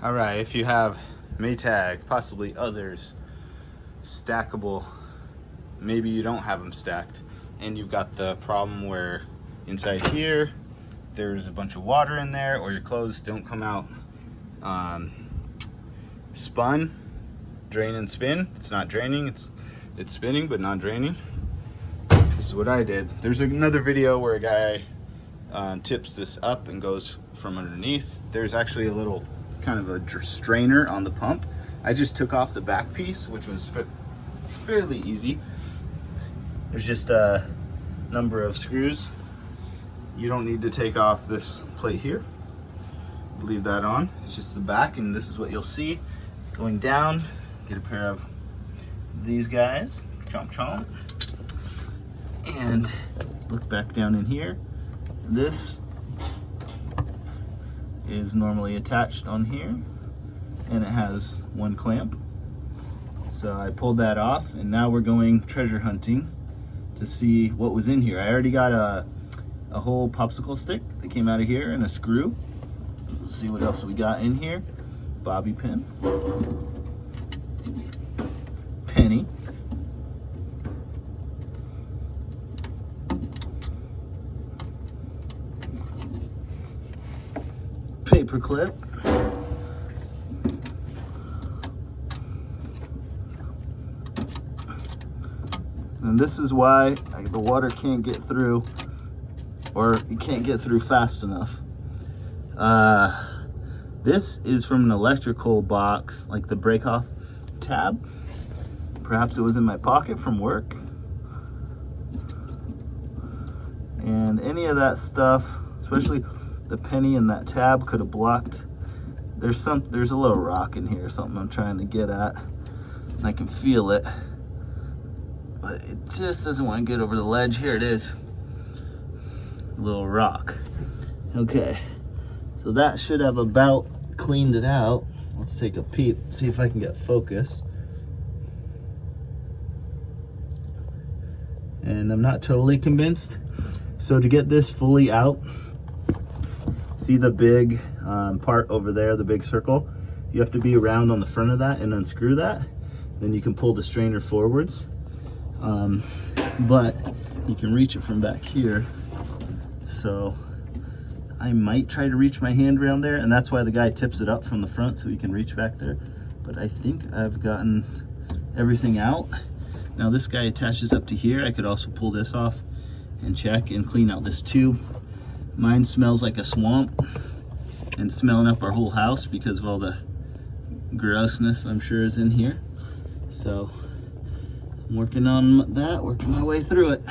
All right, if you have Maytag, possibly others, stackable, maybe you don't have them stacked, and you've got the problem where inside here, there's a bunch of water in there, or your clothes don't come out spun, drain and spin. It's not draining, it's spinning, but not draining. This is what I did. There's another video where a guy tips this up and goes from underneath. There's actually a little kind of a strainer on the pump. I just took off the back piece, which was fairly easy. There's just a number of screws. You don't need to take off this plate here. Leave that on. It's just the back, and this is what you'll see going down. Get a pair of these guys, chomp chomp, and look back down in here. This is normally attached on here, and it has one clamp. So I pulled that off, and now we're going treasure hunting to see what was in here. I already got a whole popsicle stick that came out of here and a screw. Let's see what else we got in here. Bobby pin, penny, paper clip, and this is why the water can't get through, or it can't get through fast enough. This is from an electrical box, like the break-off tab. Perhaps it was in my pocket from work. And any of that stuff, especially the penny and that tab, could have blocked. There's a little rock in here, something I'm trying to get at. And I can feel it, but it just doesn't want to get over the ledge. Here it is, a little rock. Okay, so that should have about cleaned it out. Let's take a peep, see if I can get focus. And I'm not totally convinced. So to get this fully out, see the big part over there, the big circle? You have to be around on the front of that and unscrew that. Then you can pull the strainer forwards. But you can reach it from back here. So I might try to reach my hand around there, and that's why the guy tips it up from the front so he can reach back there. But I think I've gotten everything out. Now this guy attaches up to here. I could also pull this off and check and clean out this tube. Mine smells like a swamp and smelling up our whole house because of all the grossness I'm sure is in here. So I'm working on that, working my way through it.